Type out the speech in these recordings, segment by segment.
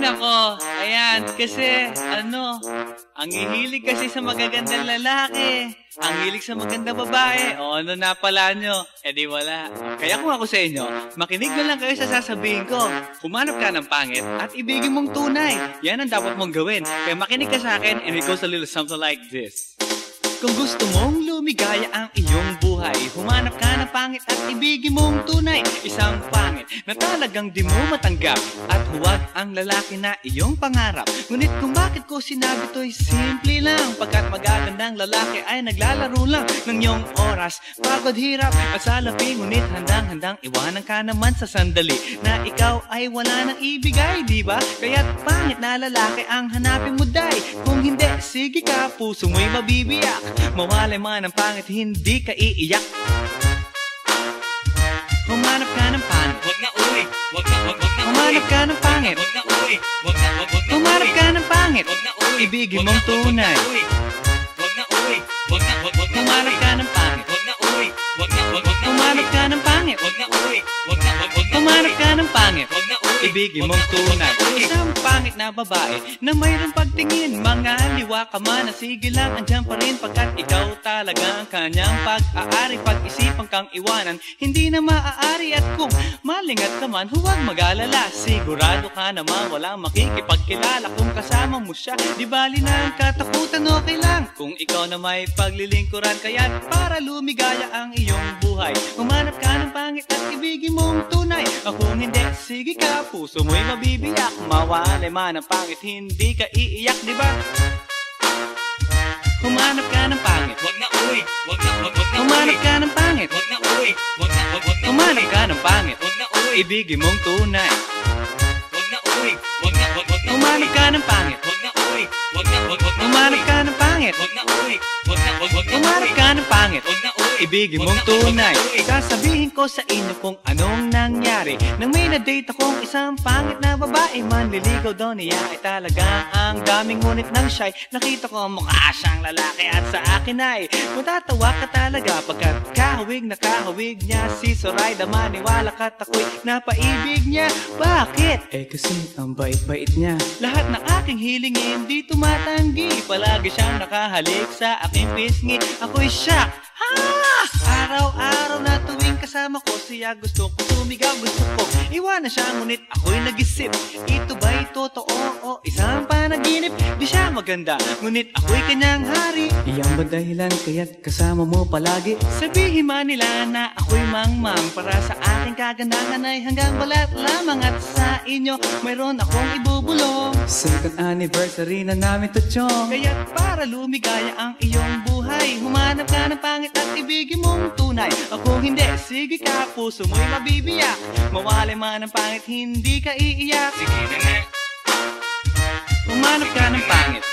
nako, ayan, kasi, ang hihilig kasi sa magagandang lalaki, ang hilig sa magandang babae, o ano na pala nyo, di wala. Kaya kung ako sa inyo, makinig na lang kayo sa sasabihin ko. Humanap ka ng pangit at ibigin mong tunay. Yan ang dapat mong gawin. Kaya makinig ka sa akin and it goes a little something like this. Kung gusto mong lumigaya ang iyong buhay, humanap ka ng pangit at ibigin mong tunay. Isang pangit na talagang di mo matanggap, at huwag ang lalaki na iyong pangarap. Ngunit kung bakit ko sinabi to'y simple lang, pagkat magagandang lalaki ay naglalaro lang ng iyong oras, pagod, hirap at salapi. Ngunit handang-handang iwanan ka naman sa sandali na ikaw ay wala nang ibigay, diba? Kaya't pangit na lalaki ang hanapin mo, day. Kung hindi, sige ka, puso mo'y mabibiyak. Mawalay man ang pangit, hindi ka iiyak. Humanap ka ng pangit, wag na uwi, wag na humanap ka ng pangit, wag na uwi, wag na humanap ka ng pangit, wag na uwi, ibigin mong tunay. Wag na uwi, wag na humanap ka ng pangit, wag na uwi, wag na humanap ka ng pangit, wag na uwi, wag na humanap ka ng pangit, wag na uwi, ibigin mong tunay. Isang pangit na babae na mayroong pagtingin, mga liwa ka man, sige lang, andyan pa rin, pagkat ikaw talaga ang kanyang pag-aari. Pag-isipan kang iwanan, hindi na maaari, at kung malingat ka man, huwag mag-alala. Sigurado ka naman walang makikipagkilala kung kasama mo siya. Di bali na ang katakutan, okay lang kung ikaw na may paglilingkuran. Kaya't para lumigaya ang iyong buhay, humanap ka ng pangit at ibigin mong tunay. Kung hindi, sige ka, puso mo'y mabibiyak. Mawalay man ang pangit, hindi ka iiyak, diba? Humanap ka ng pangit, wag na uwi, wag na humanap ka ng pangit, wag na uwi, wag na humanap ka ng pangit, wag na uwi, ibigin mong tunay. Wag na uwi, wag na humanap ka ng pangit, wag na uwi, wag na humanap ka ng pangit, wag na uwi, wag na humanap ka ng pangit, wag na uwi, ibigin mong tunay. Sasabihin ko sa inyo kung anong nangyari nang may na-date akong isang pangit na babae. Manliligaw daw niya ay talagang ang daming, ngunit nang siya'y nakita ko mukha siyang lalaki, at sa akin ay matatawa ka talaga, pagkat kahawig na kahawig niya si Zoraida. Maniwala ka't ako'y napaibig niya. Bakit? Kasi ang bait-bait niya. Lahat ng aking hilingin di tumatanggi, palagi siyang nakahalik sa aking pisngi. Ako'y shock. Araw-araw na tuwing kasama ko siya, gusto ko sumigaw, gusto ko iwanan siya, ngunit ako'y nag-isip, ito ba'y totoo o isang panaginip? Di siya maganda, ngunit ako'y kanyang hari. Iyan ba dahilan kaya't kasama mo palagi? Sabihin man nila na ako'y mangmang, para sa aking kagandahan ay hanggang balat lamang, at sa inyo mayroon akong ibubulong. Second anniversary na namin to, chong. Kaya't para lumigaya ang iyong buhay, humanap ka ng pangit at ibigin mong tunay. Kung hindi, sige ka, puso mo'y mabibiyak. Mawalay man ang pangit, hindi ka iiyak. Sige na nga. Humanap ka ng pangit,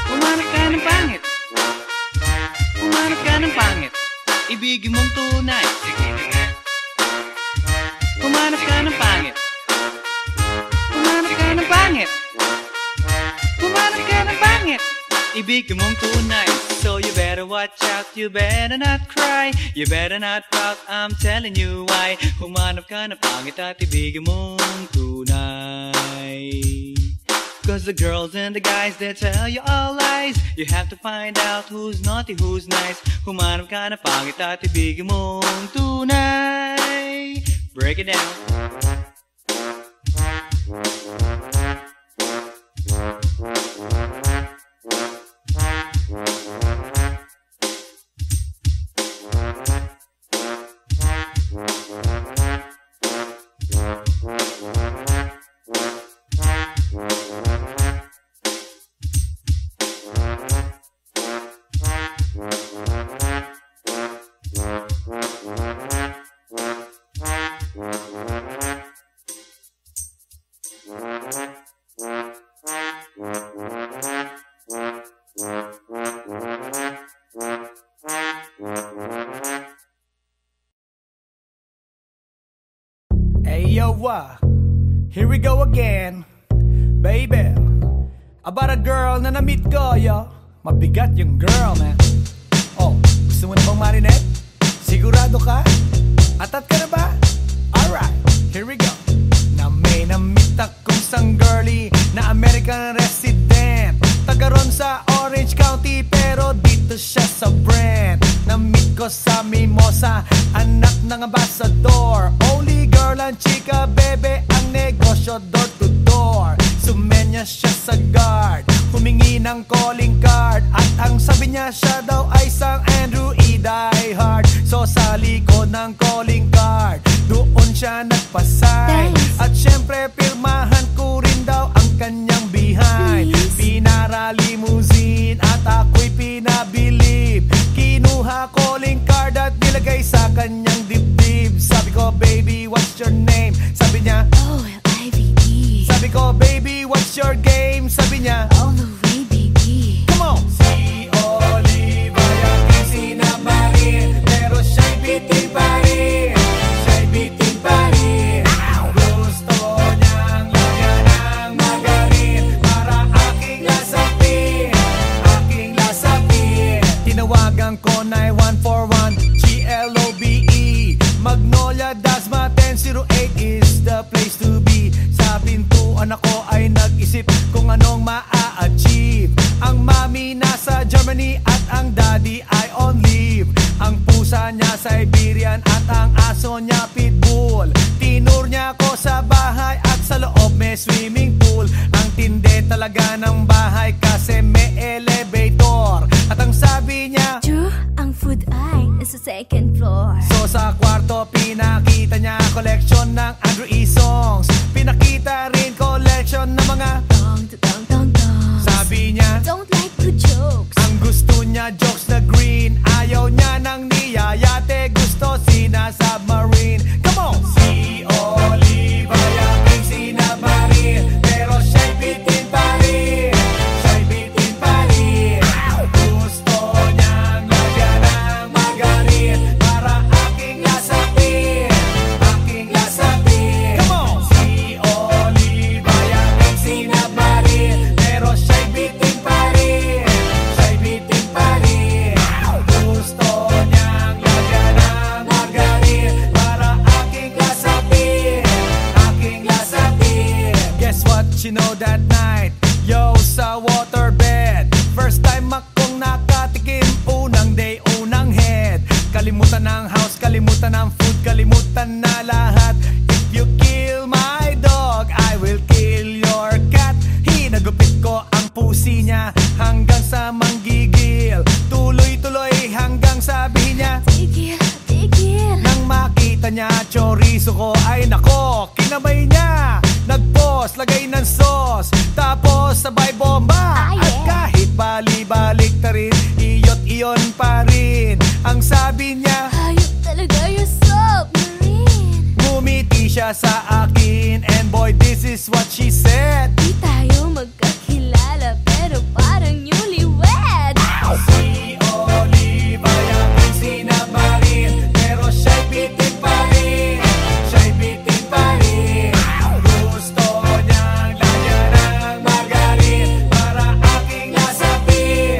humanap ka ng pangit, humanap ka ng pangit, ibigin mong tunay. Sige na nga. Humanap ka ng pangit, humanap ka ng pangit, humanap ka ng pangit, ibigin mong tunay. So you better watch out, you better not cry, you better not pout, I'm telling you why. Humanap ka ng pangit at ibigin mong tunay. Cause the girls and the guys, they tell you all lies. You have to find out who's naughty, who's nice. Humanap ka ng pangit at ibigin mong tunay. Break it down. Here we go again, baby. About a girl na na-meet ko, yo. Mabigat yung girl, man. Oh, gusto mo na bang marinig? Sigurado ka? Atat ka na ba? Alright, here we go. Na may na-meet akong sang sa Orange County, pero dito siya sa Brent. Na-meet ko sa Mimosa, anak ng ambassador. Only girl ang chika, bebe, ang negosyo door to door. Sumenya siya sa guard, humingi ng calling card. At ang sabi niya, siya daw ay isang Andrew E. diehard. So sa likod ng calling card, doon siya nagpasay. At syempre pirmahan ko rin daw ang kanyang behind. Pinara limousine at ako'y pinabilib. Kinuha calling card at nilagay sa kanyang dibdib. Sabi ko, baby, what's your name? Sabi niya, OLIVE. sabi ko, baby, what's your game? Sabi niya, All the way, baby. come on! Si Olive ay aking sinamarin, pero siya'y bitin pa rin. Siya'y bitin pa rin. Gusto niyang lagyan ng magarin para aking lasapin, aking lasapin. Tinawagan ko 9141 GLOBE Magnolia, Dasma 1008 is the place to be. Sa pintuan ako ay nag-isip kung anong maa-achieve. Ang mami nasa Germany at ang daddy ay on leave. Ang pusa niya Siberian at ang aso niya pitbull. Tinur niya ako sa bahay at sa loob may swimming pool. Ang tindi talaga ng bahay kasi may elevator. At ang sabi niya, True, ang food ay nasa second floor. so sa kwarto pinakita niya collection ng Andrew E. songs. Pinakita rin collection ng mga Dong, dong, dong, dong. sabi niya, Don't like the jokes. ang gusto niya jokes na green. Ayaw niya ng niyayate, gusto sina-submarine. Come on! Si Olive ay aking sinamarin, pero siya'y bitin pa rin. Siya'y bitin pa rin. Gusto niyang lagyan ng magarin para aking lasapin, aking lasapin. Come on! Si Olive ay aking sinamarin, pero siya'y bitin pa rin. Siya'y bitin pa rin. Gusto niyang lagyan ng magarin para aking lasapin, aking lasapin. Guess what you know that night? Yo, sa waterbed, first time akong nakatikim. Unang day, unang head. Kalimutan ng house, kalimutan ng food, kalimutan na lahat. If you kill my dog, I will kill your cat. Hinagupit ko ang pusi niya hanggang sa manggigil. Tuloy-tuloy hanggang sabihin niya, Tigil, tigil. nang makita niya chorizo ko, ay nako, kinabay niya. Nagpos, lagay ng sauce, tapos sabay bomba. Ah, At yeah. kahit bali-balik ta rin, iyot-iyon pa rin. Ang sabi niya, Hayop talaga yung submarine. ngumiti siya sa akin. And boy, this is what she said. Di tayo magkakilala pero parang newlywed. Si Olive ay aking sinamarin, pero siya'y bitin pa rin. Siya'y bitin pa rin. Gusto niyang lagyan ng magarin para aking lasapin,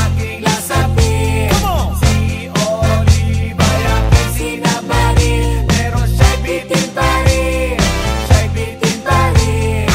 aking lasapin. Si Olive ay aking sinamarin, pero siya'y bitin pa rin. Siya'y bitin pa rin.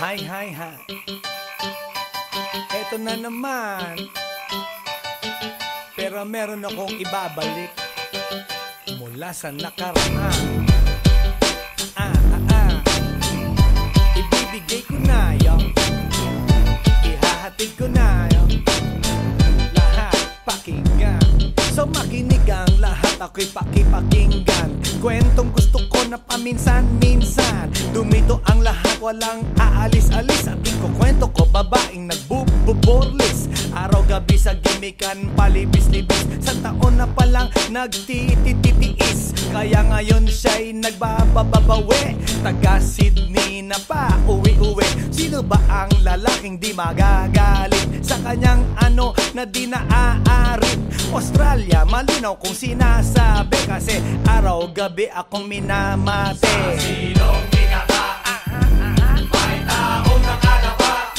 Hi, hi, hi. Eto na naman. Pero meron akong ibabalik mula sa nakaraan. Ibibigay ko na yun, ihahatid ko na yun, lahat pakinggan. So makinig ang lahat, ako'y pakipakinggan. Kwentong gusto ko na paminsan-minsan. Dumito ang lahat, walang aalis-alis. At ikukwento ko, babaeng nagbububorlis. Araw-gabi sa gimikan, palibis-libis. Sa taon na palang nagtititiis. Kaya ngayon siya'y nagbababawi. Taga Sydney na pa, uwi-uwi. Sino ba ang lalaking di magagalit sa kanyang ano na di naaarit? Australia, malinaw kung sinasabi, kasi araw-gabi akong minamate. Sa silong binaba, may taong nakalaba,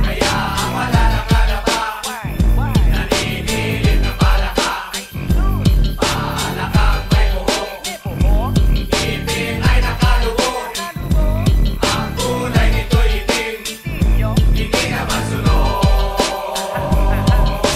kaya ang wala nakalaba, naninilig na palaka. Palakang may buhok, ngipin ay nakalubog, ang kulay nito'y itim, hindi naman sunog.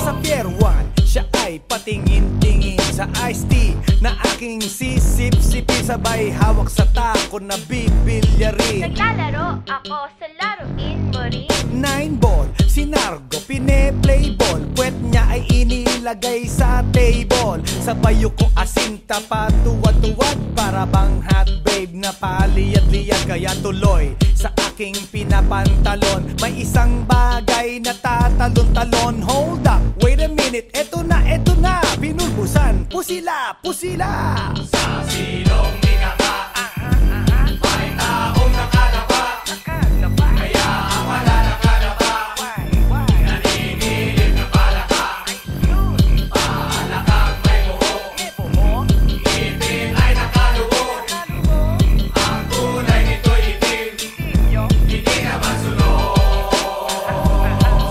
Sa Pier 1, siya ay patingin-tingin sa iced tea na aking sisip-sipin. Sabay hawak sa tako na bibilyarin. Naglalaro ako sa laruin mo rin. 9-ball, si Nargo pine-playball. Puwet niya ay inilagay sa table. Sabay ko asinta patuwad-tuwad, para bang hot babe na paliyad-liyad. Kaya tuloy sa aking pinapantalon may isang bagay na tatalon-talon. Hold up, wait a minute, eto na, pinulbusan, pusila, pusila. Sa silong binaba, may taong nakalaba, kaya ang wala nakalaba, naninilig na palaka. Palakang may buhok, ngipin ay nakalubog, ang kulay nito'y itim, hindi naman sunog.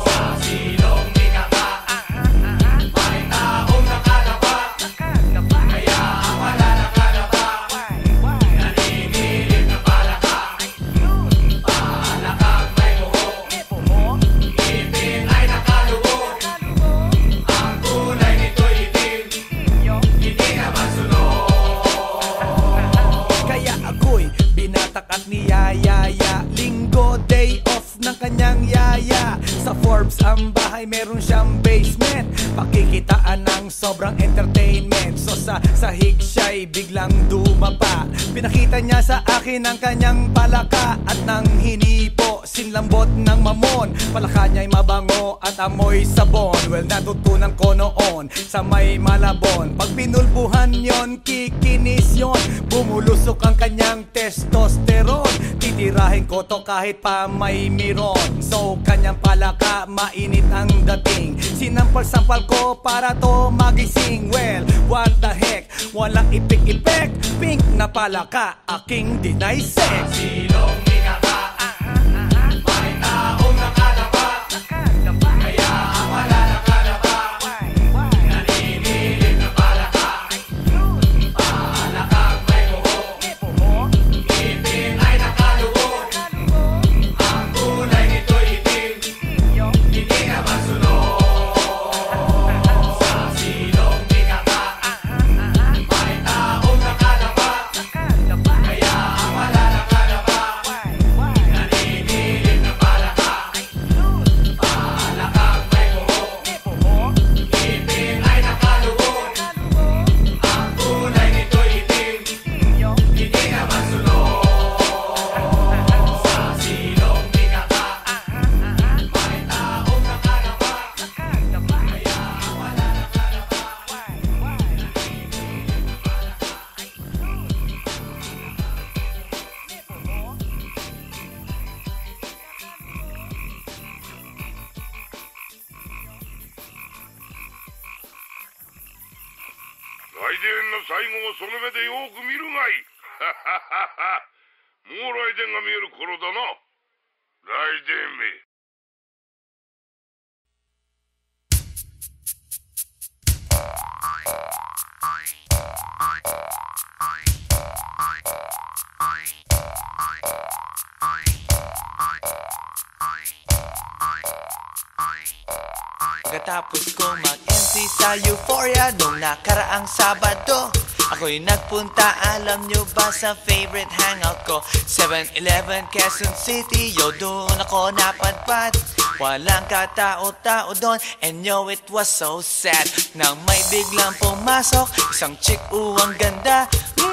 Sa silong binaba, may taong nakalaba, kaya ang wala nakalaba, naninilig na palaka. Palakang may buhok, ngipin ay nakalubog, ang kulay nito'y itim, hindi naman sunog. Kaya ako'y binatak at niyayaya. Linggo, day off ng kanyang yaya. Sa Forbes ang bahay, meron siyang basement. Pakikitaan ng sobrang entertainment. So sa sahig siya'y biglang dumapa. Pinakita niya sa akin ang kanyang palaka at nang hinipo, sinlambot ng mamon. Palaka niya'y mabango at amoy sabon. Well, natutunan ko noon sa may Malabon. Pag pinulbuhan yon, kikinis yon. Bumulusok ang kanyang testosterone. Titirahin ko to kahit pa may miron. So kanyang palaka, mainit ang dating. Sinampal-sampal ko para to magising. Well, what the heck, walang ipik-ipek. Pink na palaka, aking deny sex. Silong binaba, may taong nakalaba, kaya ang wala nakalaba, naninilig na palaka. Palakang may buhok, ngipin ay nakalubog, ang kulay nito'y itim, hindi naman sunog. Sa silong binaba, may taong nakalaba, kaya ang wala nakalaba, naninilig na palaka. Palakang may buhok, ngipin ay nakalubog, ang kulay nito'y itim, hindi naman sunog. Sa silong binaba, may taong nakalaba, kaya ang wala nakalaba,来電の最後をその目でよく見るがいい。もう来電が見える頃だな。来電め。Pagkatapos kong mag-MC sa Euphoria nung nakaraang Sabado, ako'y nagpunta, alam nyo ba, sa favorite hangout ko, 7-Eleven, Quezon City. Yo, doon ako napadpad, walang katao-tao doon. And yo, it was so sad nang may biglang pumasok isang chick, ang ganda.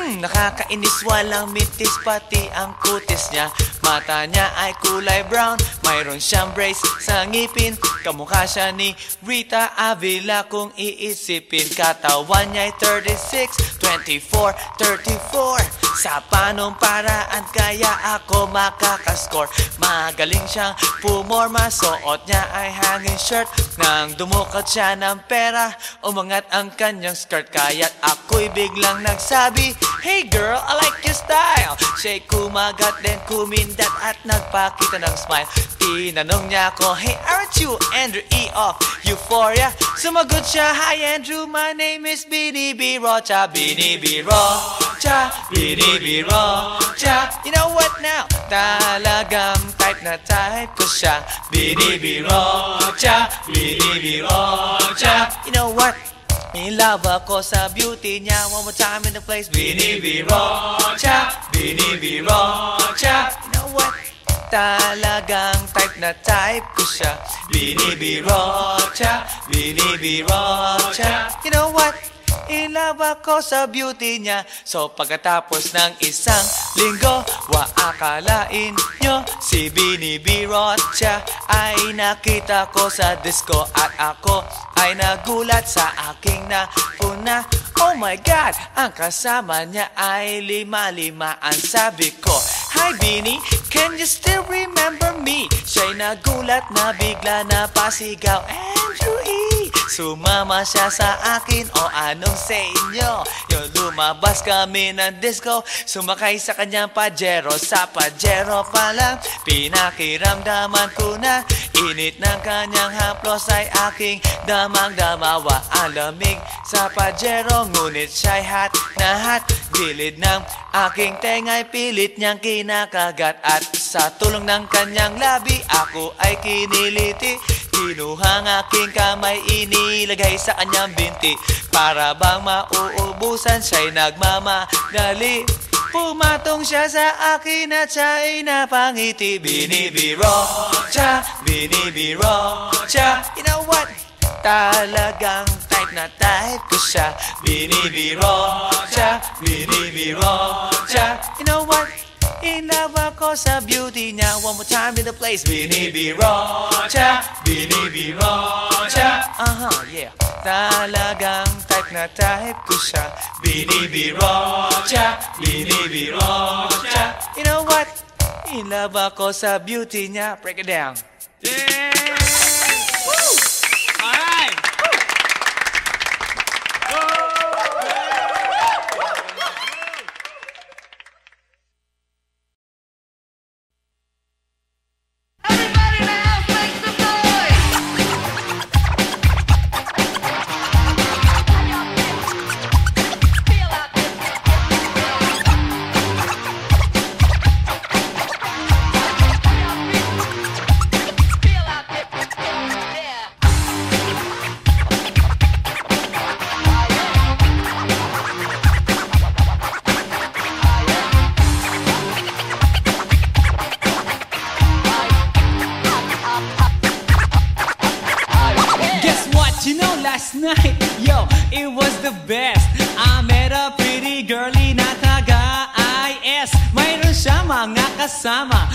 Nakakainis, walang mitis, pati ang kutis niya. Mata niya ay kulay brown, mayroon siyang brace sa ngipin. Kamukha siya ni Rita Avila kung iisipin. Katawan niya ay 36, 24, 34. Sa panong paraan kaya ako makakascore? Magaling siyang pumorma, suot niya ay hanging shirt. Nang dumukot siya ng pera, umangat ang kanyang skirt. Kaya't ako'y biglang nagsabi, "Hey girl, I like your style." Siya'y kumagat, then kumindat at nagpakita ng smile. Tinanong niya ako, "Hey, aren't you Andrew E. of Euphoria?" Sumagot siya, "Hi Andrew, my name is Bini B. Rocha." Bini B. Rocha, Bini B. Rocha. You know what now? Talagang type na type ko siya. Bini B. Rocha, Bini B. Rocha. You know what? In love ako sa beauty niya. One more time in the place. Bini B. Rocha, Bini B. Rocha. You know what? Talagang type na type ko siya. Bini B. Rocha, Bini B. Rocha. You know what? In love ako sa beauty niya. So pagkatapos ng isang linggo, akalain nyo si Bini B. Rocha ay nakita ko sa disco. At ako ay nagulat sa aking napuna. Oh my God, ang kasama niya ay lima-limaan. Sabi ko, "Hi Bini, can you still remember me?" Siya'y nagulat na bigla na pasigaw, "Andrew E." Sumama siya sa akin, o anong sa inyo? Yung lumabas kami ng disco, sumakay sa kanyang Pajero. Sa Pajero pa lang, pinakiramdaman ko na init ng kanyang haplos ay aking damang-damawa. Ang lamig sa Pajero, ngunit siya'y hot na hot. Gilid ng aking tenga'y pilit niyang kinakagat. At sa tulong ng kanyang labi, ako ay kiniliti. Kinuha ang aking kamay, inilagay sa kanyang binti. Para bang mauubusan, siya'y nagmamadali. Pumatong siya sa akin at siya'y napangiti. Bini B. Rocha, Bini B. Rocha. You know what? Talagang type na type ko siya. Bini B. Rocha, Bini B. Rocha. You know what? In love ako sa beauty niya. One more time in the place. Bini B. Rocha, Bini B. Rocha. Yeah. Talagang type na type ko siya. Bini B. Rocha, Bini B. Rocha. You know what? In love ako sa beauty niya. Break it down. Yeah! Woo! Alright! Last night, yo, it was the best. I met a pretty girlie na taga-IS. Mayroon siya mga kasama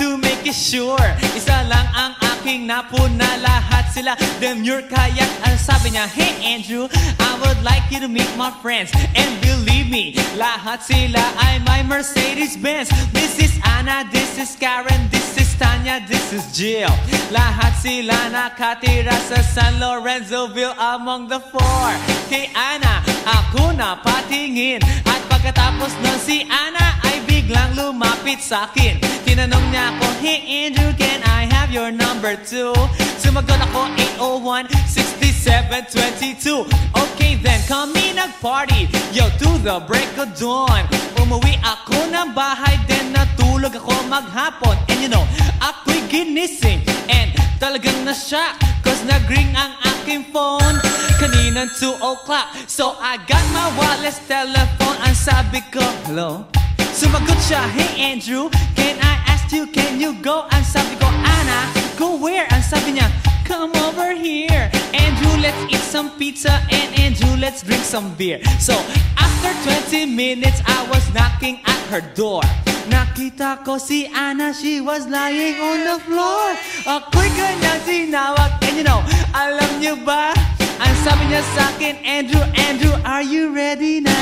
to make it sure. Isa lang ang aking napuna, lahat sila demure. Kaya't ang sabi niya, "Hey Andrew, I would like you to meet my friends." And believe me, lahat sila ay my Mercedes-Benz. This is Anna, this is Karen, this is Tanya, this is Jill. Lahat sila nakatira sa San Lorenzoville among the four. Kay Anna, ako na patingin. At pagkatapos nun si Anna ay biglang lumapit sa akin. Tinanong niya ako, "Hey Andrew, can I have your number too?" Sumagot ako, 801-6722. Okay then, kami nag-party, yo, to the break of dawn. Umuwi ako ng bahay, then natulog ako maghapon. And you know, ako'y ginising and talagang na-shock, cause nag-ring ang aking phone. Kaninang 2 o'clock, so I got my wireless telephone. Ang sabi ko, hello? Sumagot siya, hey Andrew, can I ask you, can you go? Ang sabi ko, Anna, go where? Ang sabi niya, come over here. Andrew, let's eat some pizza, and Andrew, let's drink some beer. So, after 20 minutes, I was knocking at her door. Nakita ko si Anna, she was lying on the floor. Ako'y kanyang tinawag, and you know, alam niyo ba? Ang sabi niya sa akin, Andrew, Andrew, are you ready na?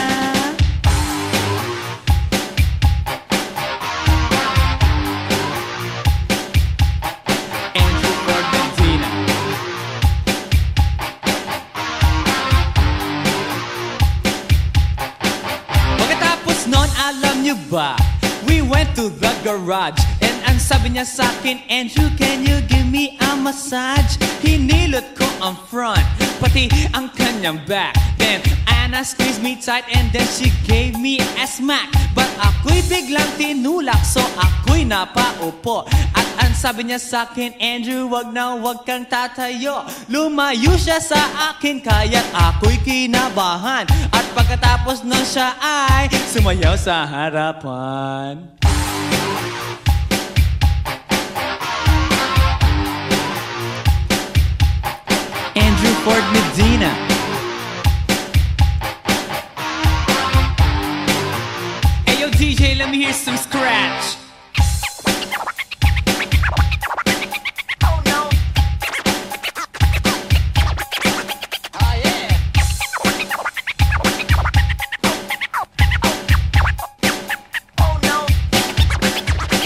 Andrew Ford Medina. Pagkatapos nun, alam niyo ba? We went to the garage, and ang sabi niya sa akin, Andrew, can you give me a massage? Hinilot ko ang front, pati ang kanyang back. Then Anna squeezed me tight, and then she gave me a smack. But ako'y biglang tinulak, so ako'y napaupo. At ang sabi niya sa akin, Andrew, wag na wag kang tatayo. Lumayo siya sa akin, kaya't ako'y kinabahan. At pagkatapos nun siya ay sumayaw sa harapan. Andrew Ford Medina. Hey yo DJ, let me hear some scratch. Oh no. Oh yeah. Oh no.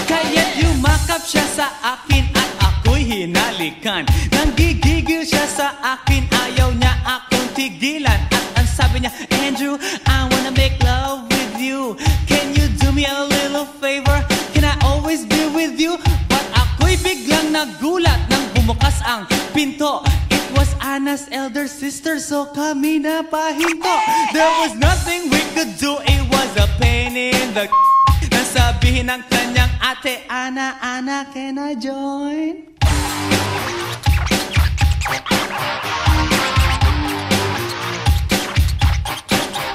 Kaya't yumakap siya sa akin at ako'y hinalikan. Nanggigigil siya sa akin, ayaw niya akong tigilan. At ang sabi niya, Andrew, I wanna make love with you. Can you do me a little favor? Can I always be with you? But ako'y biglang nagulat nang bumukas ang pinto. It was Anna's elder sister, so kami na pahinto. There was nothing we could do, it was a pain in the nasabihin ng kanyang ate, Anna, Anna, can I join?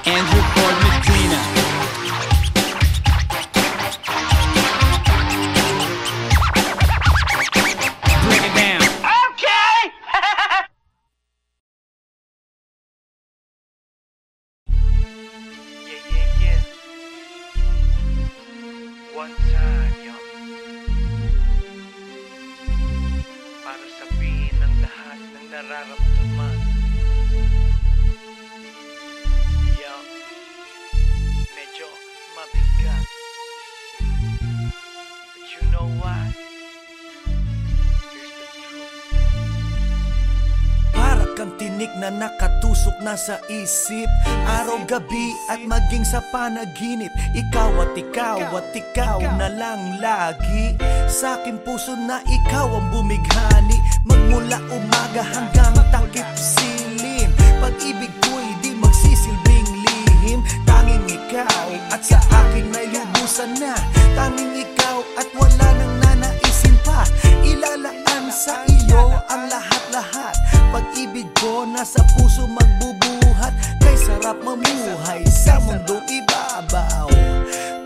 Andrew Ford Medina. Break it down. Okay! Yeah. One time, yo. Para sabihin ang lahat ng nararamdaman. Yo, medyo mabigat. But you know what? Here's the truth. Para kang tinik na nakatusok na sa isip, araw-gabi at maging sa panaginip. Ikaw at ikaw na lang lagi. Sa aking puso na ikaw ang bumighani. Magmula umaga hanggang takip silim. Pag-ibig ko'y di magsisilbing lihim. Tanging ikaw at sa akin may lubusan na. Tanging ikaw at wala nang nanaisin pa. Ilalaan sa iyo ang lahat-lahat. Pag-ibig ko nasa puso magbubuhat. Kay sarap mamuhay sa mundong ibabaw.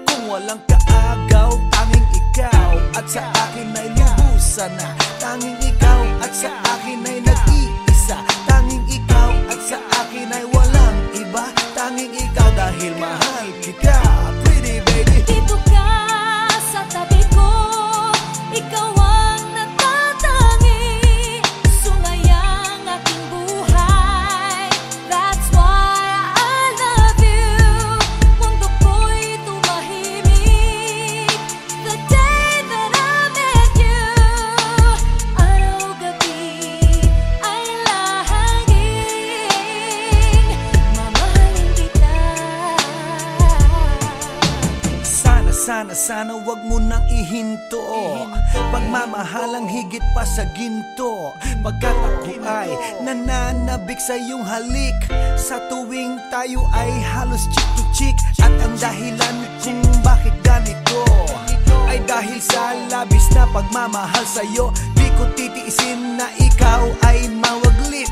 Kung walang kaagaw, tanging ikaw at sa akin ay lubusan na. Tanging ikaw at sa akin ay nag-iisa. Tanging ikaw at sa akin ay walang iba. Tanging ikaw dahil mahal kita, pretty baby. Dito ka sa tabi ko, ikaw ang natatangi. Sumayang aking buhay, that's why I love you. Mundo ko'y tumahimik the day that I met you. Araw-gabi ay lahaging mamahalin kita. Sana wag mo nang ihinto. Pagmamahalang higit pa sa ginto. Pagkat ako ay nananabik sa iyong halik. Sa tuwing tayo ay halos chick to chick. At ang dahilan kung bakit ganito ay dahil sa labis na pagmamahal sa'yo. Di ko titiisin na ikaw ay mawaglit.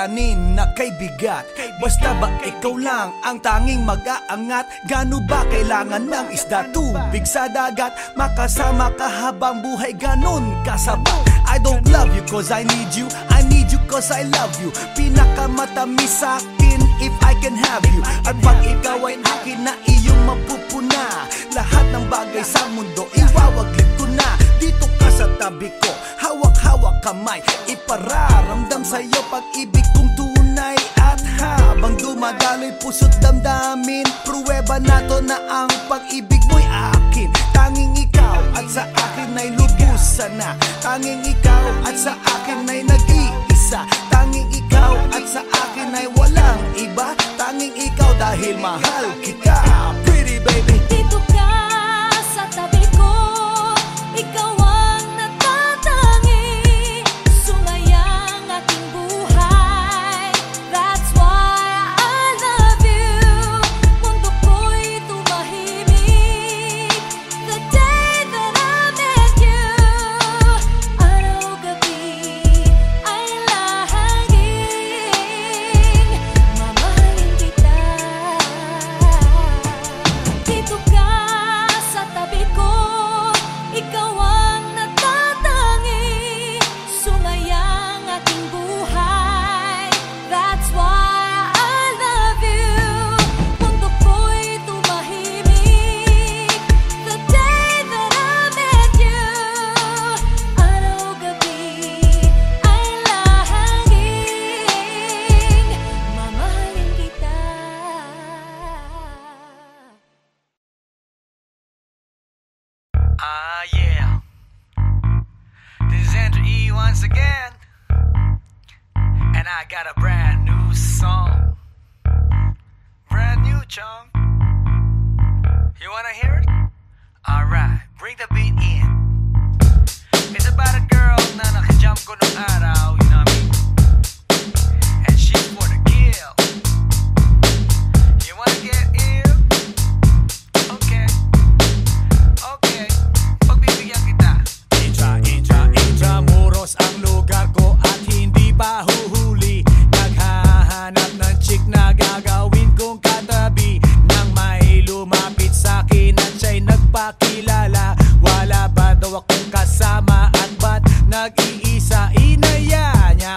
suliranin na kay bigat. Basta ba ikaw lang ang tanging mag-aangat? Gano ba kailangan ng isda, tubig sa dagat? Makasama ka habang buhay, ganon kasabat. I don't love you cause I need you, I need you cause I love you. Pinakamatamis sa akin if I can have you. At pag ikaw ay akin na iyong mapupuna, lahat ng bagay sa mundo iwawaglit ko na. Dito ka sa tabi ko, hawak-hawak kamay, ipararamdam sa'yo pag-ibig kong tunay. At habang dumadaloy puso't damdamin, pruweba na to na ang pag-ibig mo'y akin. Tanging ikaw at sa akin ay lubusan na. Tanging ikaw at sa akin ay nag-iisa. Tanging ikaw at sa akin ay walang iba. Tanging ikaw dahil mahal kita, pretty baby. Dito ka sa tabi ko, ikaw ang natatangi, sumayang ating buhay. That's why I love you. Mundo ko'y tumahimik the day that I met you. Araw-gabi ay lahaging mamahalin kita. Dito ka sa tabi ko, ikaw ang natatangi, sumayang ating buhay. That's why I love you. Mundo ko'y tumahimik the day that I met you. Araw-gabi ay lahaging mamahalin kita. Yeah. This is Andrew E once again. And I got a brand new song. Brand new, chong. You wanna hear it? Alright, bring the beat in. It's about a girl na nakajump ko nung araw, you know what I mean? And she's for the kill. You wanna get ill? Okay. Okay. Pagbibigyan kita. Intramuros ang lugar ko at hindi pa huhuli. Naghahanap ng chick na gagawin kong katabi. Nang may lumapit sa'kin at siya'y nagpakilala, wala ba daw akong kasama at ba't nag-iisa? Inaya niya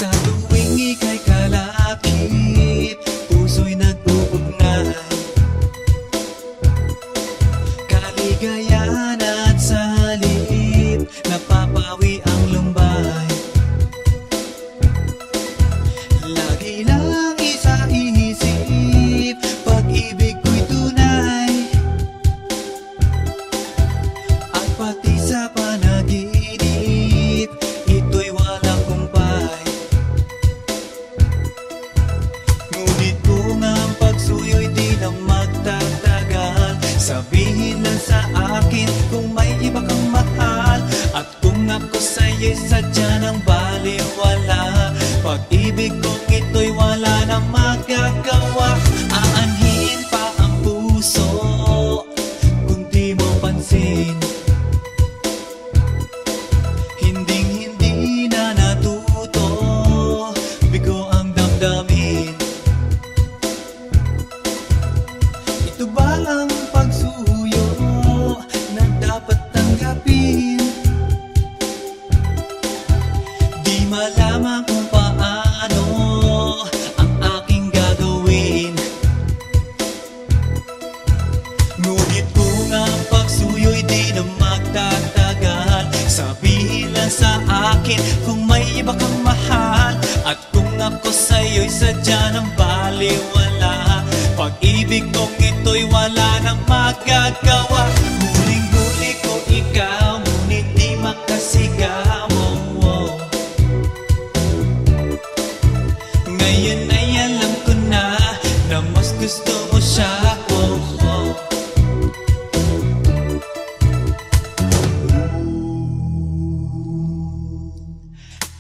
Sa tuwing ika'y kalakip, puso'y nag-uugnay. Kaligayahan at sa halip, napapawi ang lumbay. Lagi lang isa inisip, pag-ibig ko'y tunay. At pati sa panaginip, ito'y walang kumpay. Ngunit kung ang pagsuyo'y di na magtatagal, sabihin lang sa akin kung may iba kang mahal. At kung ako sa'yo'y sadya ng baliwala, pag-ibig kong ito'y wala na magagawa. Aanhin pa ang puso kung di mo pansin. Hinding-hindi na natuto, bigo ang damdamin. Ito ba ang pagsuyo na dapat tanggapin? Di malaman kung paano ang aking gagawin. Ngunit kung ang pagsuyo'y di na magtatagal, sabihin lang sa akin kung may iba kang mahal. At kung ako sa'yo'y sadya ng baliwala, pag-ibig kong ito'y wala nang magagawa. Huling-huli ko ikaw, ngunit di makasigaw. Ngayon ay alam ko na mas gusto mo siya.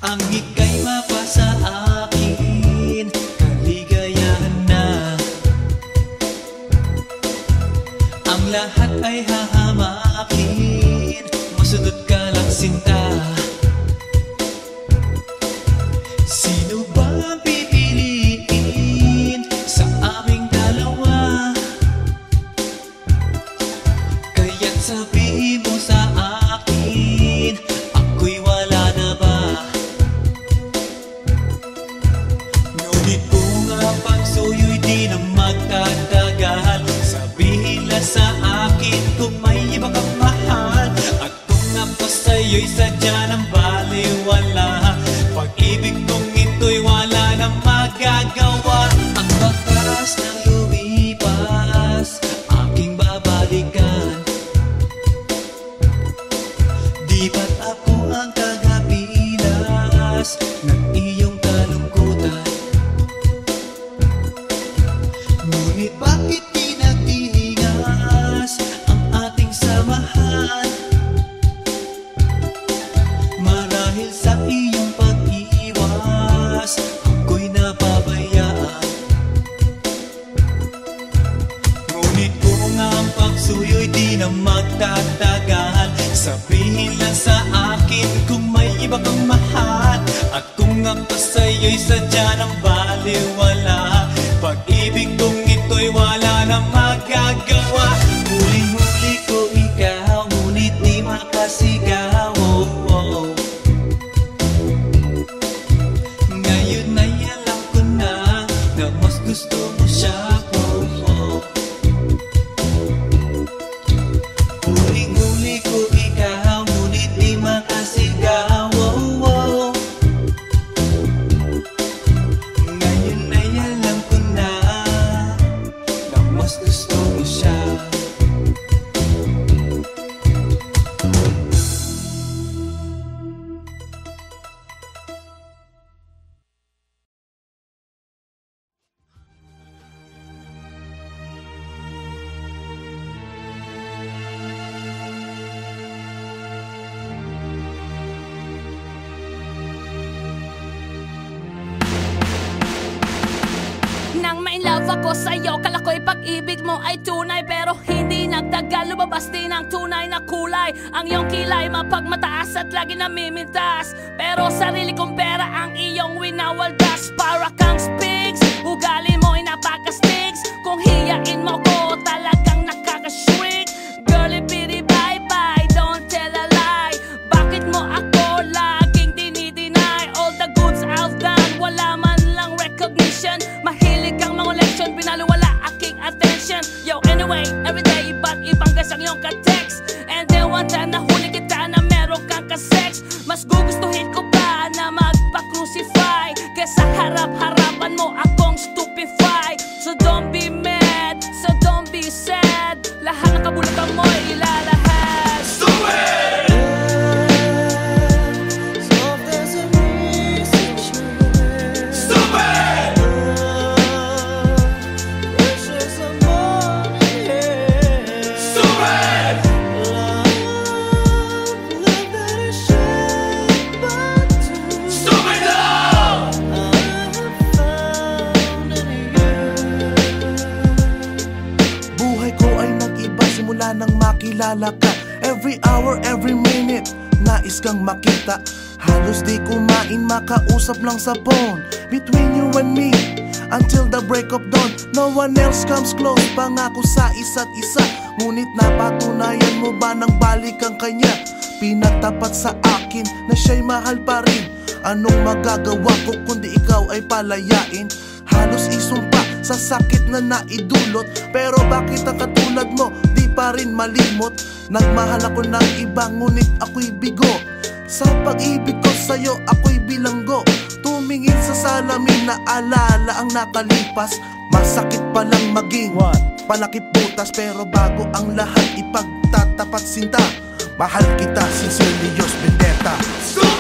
Ang ika'y mapasa akin, kaligayahan na. Ang lahat ay hahamakin, masunod ka lang sinta. Sino ba ang pipiliin sa aming dalawa? Kaya't sabihin mo sa akin, ako'y wala na ba? Ngunit kung ang pagsuyo'y di na magtatagal, sabihin lang sa akin kung may iba kang mahal. At kung ako sa'yo'y sadya ng baliwala, pag-ibig kong ito'y wala nang magagawa. Ang bakas ng lumipas, aking babalikan. Di ba't ako ang tagapilas ng iyong kalungkutan? Ngunit bakit di nagtihingas ang ating samahan? Marahil sa iyong pag-iwas, ako'y napabayaan. Ngunit kung ang pagsuyo'y di na magtatagal, sabihin lang sa akin kung may iba kang mahal. At kung ako sa'yo'y sadya ng baliwala, pag-ibig kong ito'y wala na magagawa. Huling-huli ko ikaw, ngunit di makasigaw. Ngayon ay alam ko na mas gusto mo siya. Huling-huli ko ikaw, ngunit di makasigaw. Ngayon ay alam ko na mas gusto mo siya. Nang ma-inlove ako sa'yo, kala ko'y pag-ibig mo ay tunay. Pero hindi nagtagal, lumabas din ang tunay na kulay. Ang iyong kilay mapagmataas at lagi namimintas, pero sarili kong pera ang iyong winawaldas. Para kang Spigs, ugali mo'y napaka-Stigs. Kung hiyain mo ko, talagang nakaka-shrink. Girlie bitty bye-bye, don't tell a lie. Bakit mo ako laging dinideny all the goods I've done? pag ibang gas ang iyong ka-text. And then one time nahuli kita na meron kang ka-sex. Mas gugustuhin ko pa na magpa-crucify kesa harap-harapan mo akong stupefy. So don't be mad, so don't be sad, lahat ng kabulutan mo ilalahad. Stupid! Nang makilala ka, every hour, every minute, nais kang makita. Halos di kumain, makausap lang sa phone. Between you and me, until the break of dawn. No one else comes close, pangako sa isa't isa. Ngunit napatunayan mo ba nang balik ang kanya? Pinagtapat sa akin na siya'y mahal pa rin. Anong magagawa ko kundi ikaw ay palayain? Halos isumpa sa sakit na naidulot. Pero bakit ang katulad mo di pa rin malimot? Nagmahal ako ng iba ngunit ako'y bigo. Sa pag-ibig ko sa'yo ako'y bilanggo. Tumingin sa salamin na alala ang nakalipas. Masakit palang maging palakip butas. Pero bago ang lahat ipagtatapat sinta. Mahal kita, sincerely yours, Vendetta. Stupid!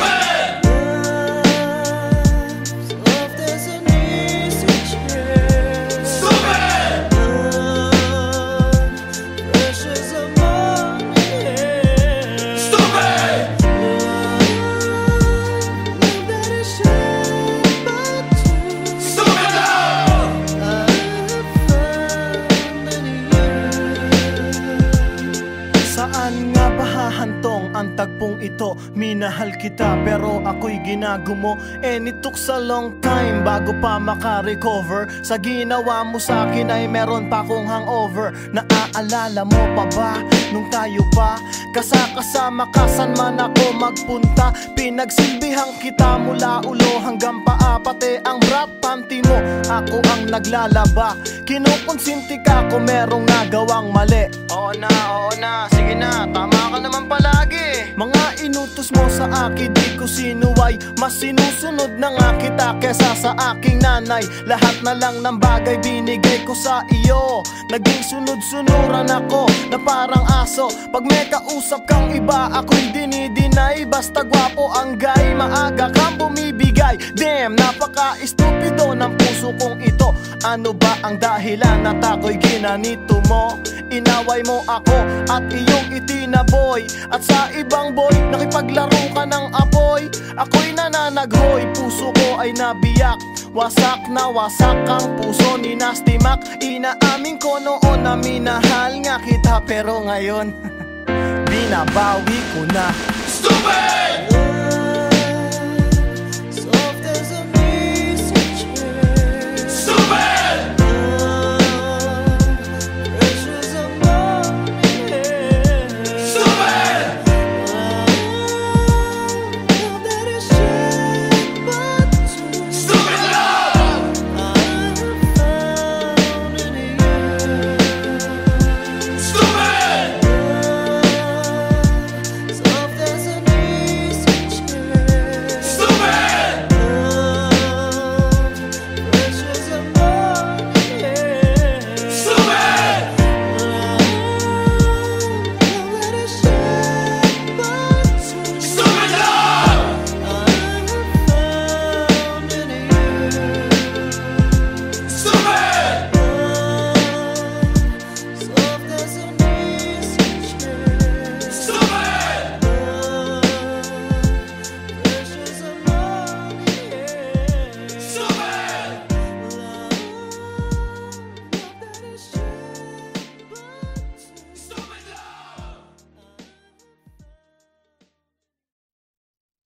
Ang tagpong ito, minahal kita pero ako'y ginagumo. And it took a long time bago pa makarecover. Sa ginawa mo sa akin ay meron pa akong hangover. Naaalala mo pa ba nung tayo pa kasama ka saan man ako magpunta? Pinagsilbihang kita mula ulo hanggang paa. Pati ang bra panty mo, ako ang naglalaba. Kinukonsinti ka kung merong nagawang mali. Oo na, sige na, tama ka naman palagi. Mga inutos mo sa akin di ko sinuway. Mas sinusunod na nga kita kesa sa aking nanay. Lahat na lang ng bagay binigay ko sa iyo. Naging sunod-sunuran ako na parang aso. Pag may kausap kang iba ako'y dinidinay. Basta gwapo ang guy, maaga kang bumibigay. Damn, napaka-estupido ng puso kong ito. Ano ba ang dahilan at ako'y ginanito mo? Inaway mo ako at iyong itinaboy. At sa ibang boy, nakipaglaro ka ng apoy. Ako'y nananaghoy, puso ko ay nabiyak. Wasak na wasak ang puso ni Nasty Mac. Inaamin ko noon na minahal nga kita. Pero ngayon, binabawi ko na. Stupid!